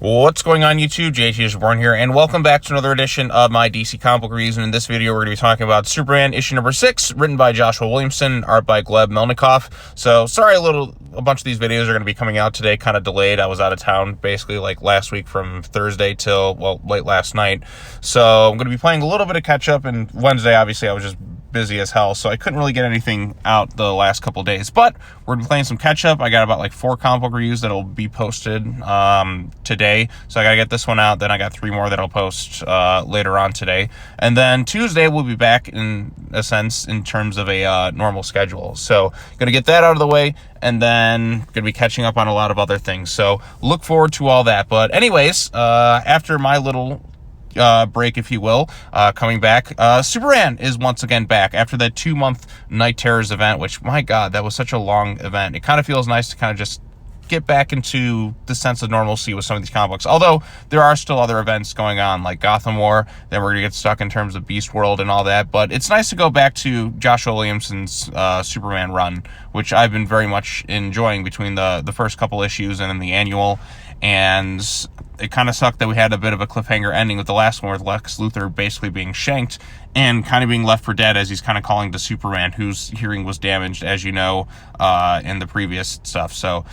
What's going on YouTube? JT is Born here, and welcome back to another edition of my DC comic book reviews. And in this video, we're going to be talking about Superman issue number 6, written by Joshua Williamson, art by Gleb Melnikov. So, sorry, a bunch of these videos are going to be coming out today, kind of delayed. I was out of town, basically, like last week from Thursday till, well, late last night. So, I'm going to be playing a little bit of catch-up, and Wednesday, obviously, I was just busy as hell, so I couldn't really get anything out the last couple days, but we're playing some catch up. I got about like 4 comic book reviews that'll be posted today, so I gotta get this one out. Then I got 3 more that I'll post later on today, and then Tuesday we'll be back in a sense in terms of a normal schedule. So gonna get that out of the way, and then gonna be catching up on a lot of other things, so look forward to all that. But anyways, after my little break, if you will, coming back, Superman is once again back after that 2-month Night Terrors event, which, my god, that was such a long event. It kind of feels nice to kind of just get back into the sense of normalcy with some of these comic books, although there are still other events going on like Gotham War. Then we're gonna get stuck in terms of Beast World and all that, but it's nice to go back to Joshua Williamson's Superman run, which I've been very much enjoying between the first couple issues and then the annual. And it kind of sucked that we had a bit of a cliffhanger ending with the last one, with Lex Luthor basically being shanked and kind of being left for dead as he's kind of calling to Superman, whose hearing was damaged, as you know, in the previous stuff. So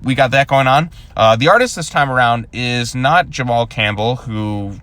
we got that going on. The artist this time around is not Jamal Campbell, who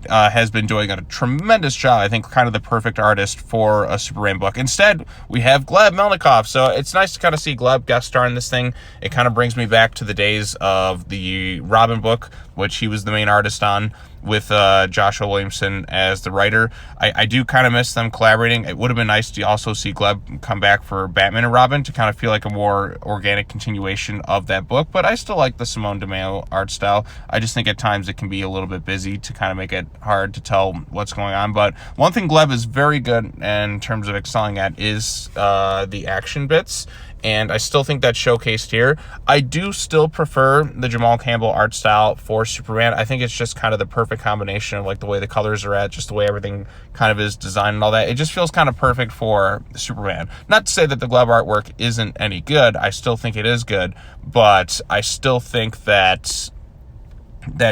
has been doing a tremendous job. I think kind of the perfect artist for a Superman book. Instead, we have Gleb Melnikov. So it's nice to kind of see Gleb guest star in this thing. It kind of brings me back to the days of the Robin book, which he was the main artist on, with Joshua Williamson as the writer. I do kind of miss them collaborating. It would have been nice to also see Gleb come back for Batman and Robin to kind of feel like a more organic continuation of that book, but I still like the Simone DeMeo art style. I just think at times it can be a little bit busy to kind of make it hard to tell what's going on. But one thing Gleb is very good in terms of excelling at is the action bits, and I still think that's showcased here. I do still prefer the Jamal Campbell art style for Superman. I think it's just kind of the perfect combination of like the way the colors are at, just the way everything kind of is designed and all that. It just feels kind of perfect for Superman. Not to say that the Gleb artwork isn't any good. I still think it is good, but I still think that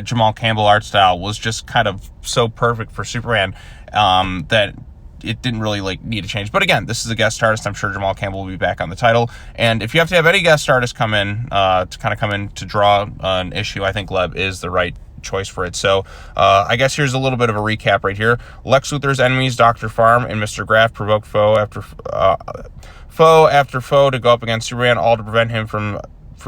Jamal Campbell art style was just kind of so perfect for Superman that it didn't really like need to change. But again, this is a guest artist. I'm sure Jamal Campbell will be back on the title. And if you have to have any guest artist come in to draw an issue, I think Gleb is the right choice for it. So I guess here's a little bit of a recap right here. Lex Luthor's enemies, Dr. Farm and Mr. Graff, provoke foe after foe to go up against Superman, all to prevent him from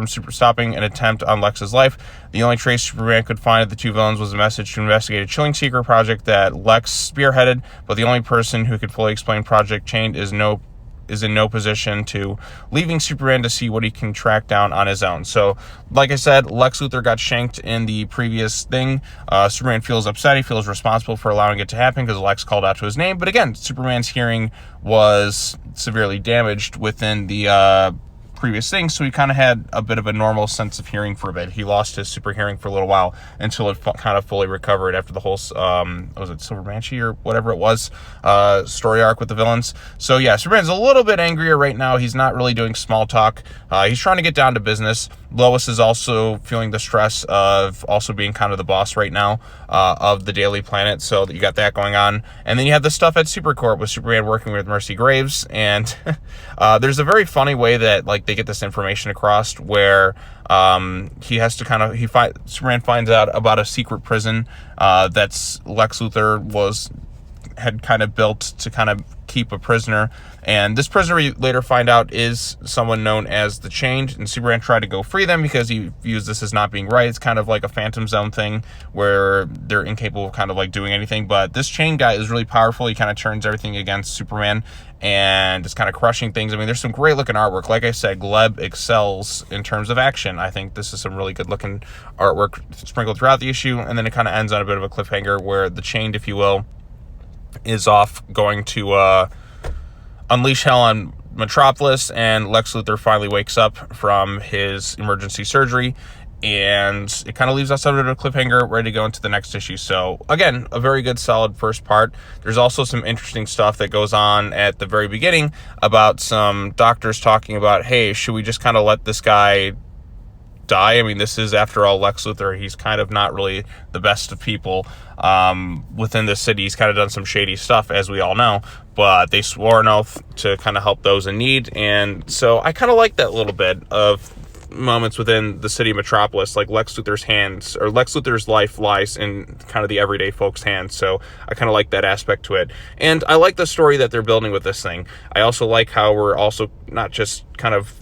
stopping an attempt on Lex's life. The only trace Superman could find of the two villains was a message to investigate a chilling secret project that Lex spearheaded, but the only person who could fully explain Project Chained is in no position to, leaving Superman to see what he can track down on his own. So, like I said, Lex Luthor got shanked in the previous thing. Superman feels upset. He feels responsible for allowing it to happen because Lex called out to his name. But again, Superman's hearing was severely damaged within the previous things, so he kind of had a bit of a normal sense of hearing for a bit. He lost his super hearing for a little while until it kind of fully recovered after the whole was it Silver Banshee or whatever it was story arc with the villains. So yeah, Superman's a little bit angrier right now. He's not really doing small talk. He's trying to get down to business. Lois is also feeling the stress of also being kind of the boss right now of the Daily Planet, so you got that going on. And then you have the stuff at Supercorp with Superman working with Mercy Graves, and there's a very funny way that like they get this information across where he has to Superman finds out about a secret prison that's Lex Luthor had kind of built to kind of keep a prisoner, and this prisoner we later find out is someone known as the Chained, and Superman tried to go free them because he views this as not being right. It's kind of like a Phantom Zone thing where they're incapable of kind of like doing anything, but this Chained guy is really powerful. He kind of turns everything against Superman and is kind of crushing things. I mean, there's some great looking artwork. Like I said, Gleb excels in terms of action. I think this is some really good looking artwork sprinkled throughout the issue, and then it kind of ends on a bit of a cliffhanger where the Chained, if you will, is off going to unleash hell on Metropolis, and Lex Luthor finally wakes up from his emergency surgery, and it kind of leaves us under a cliffhanger, ready to go into the next issue. So again, a very good solid first part. There's also some interesting stuff that goes on at the very beginning about some doctors talking about, hey, should we just kind of let this guy die. I mean, this is, after all, Lex Luthor. He's kind of not really the best of people within the city. He's kind of done some shady stuff, as we all know, but they swore an oath to kind of help those in need. And so I kind of like that little bit of moments within the city metropolis. Like, Lex Luthor's hands, or Lex Luthor's life, lies in kind of the everyday folks' hands. So I kind of like that aspect to it. And I like the story that they're building with this thing. I also like how we're also not just kind of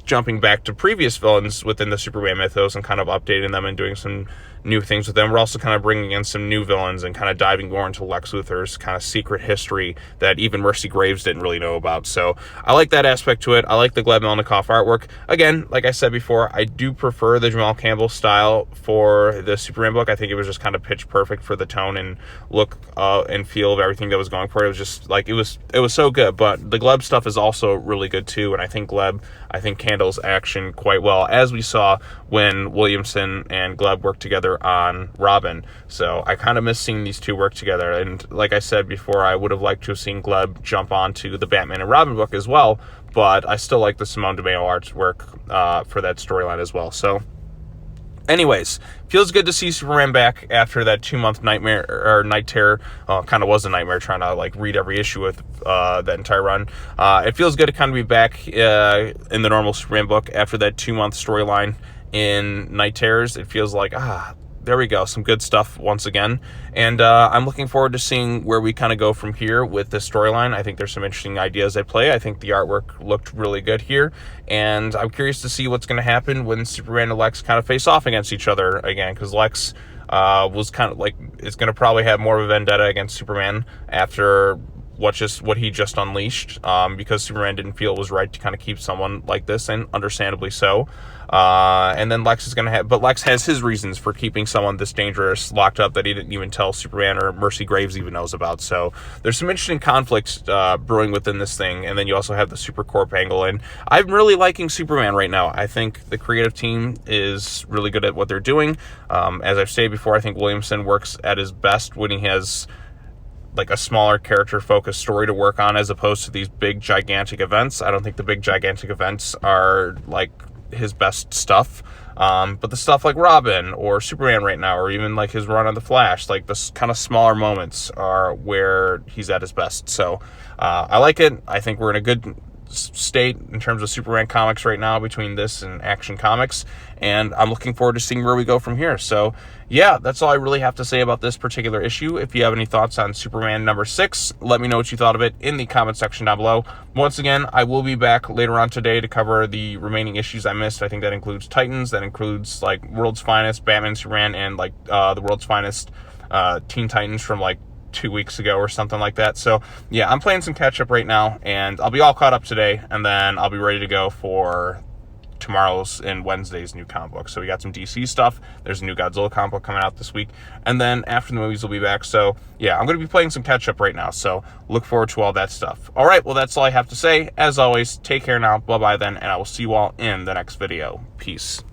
jumping back to previous villains within the Superman mythos and kind of updating them and doing some new things with them. We're also kind of bringing in some new villains and kind of diving more into Lex Luthor's kind of secret history that even Mercy Graves didn't really know about. So I like that aspect to it. I like the Gleb Melnikov artwork. Again, like I said before, I do prefer the Jamal Campbell style for the Superman book. I think it was just kind of pitch perfect for the tone and look and feel of everything that was going for it. It was just like, it was so good. But the Gleb stuff is also really good too, and I think handles action quite well, as we saw when Williamson and Gleb worked together on Robin. So I kind of miss seeing these two work together. And like I said before, I would have liked to have seen Gleb jump onto the Batman and Robin book as well, but I still like the Simone DeMeo artwork for that storyline as well. So anyways, feels good to see Superman back after that 2-month nightmare, or night terror. Kind of was a nightmare trying to like read every issue with that entire run. It feels good to kind of be back in the normal Superman book after that 2-month storyline in Night Terrors. It feels like, there we go, some good stuff once again. And I'm looking forward to seeing where we kind of go from here with this storyline. I think there's some interesting ideas at play. I think the artwork looked really good here, and I'm curious to see what's going to happen when Superman and Lex kind of face off against each other again, because Lex was kind of like, is going to probably have more of a vendetta against Superman after what he just unleashed, because Superman didn't feel it was right to kind of keep someone like this, and understandably so. And then Lex is going to have, but Lex has his reasons for keeping someone this dangerous locked up that he didn't even tell Superman or Mercy Graves even knows about. So there's some interesting conflict brewing within this thing. And then you also have the Supercorp angle, and I'm really liking Superman right now. I think the creative team is really good at what they're doing. As I've stated before, I think Williamson works at his best when he has like a smaller character focused story to work on, as opposed to these big gigantic events. I don't think the big gigantic events are like his best stuff, but the stuff like Robin or Superman right now, or even like his run on the Flash, like this kind of smaller moments are where he's at his best. So I like it. I think we're in a good state in terms of Superman comics right now between this and Action Comics, and I'm looking forward to seeing where we go from here. So yeah, that's all I really have to say about this particular issue. If you have any thoughts on Superman number 6, let me know what you thought of it in the comment section down below. Once again, I will be back later on today to cover the remaining issues I missed. I think that includes Titans, that includes like World's Finest, Batman, Superman, and like the World's Finest Teen Titans from like 2 weeks ago or something like that. So yeah, I'm playing some catch up right now, and I'll be all caught up today, and then I'll be ready to go for tomorrow's and Wednesday's new comic book. So we got some DC stuff. There's a new Godzilla comic book coming out this week, and then after the movies will be back. So yeah, I'm going to be playing some catch up right now, so look forward to all that stuff. All right, well, that's all I have to say. As always, take care now. Bye bye then, and I will see you all in the next video. Peace.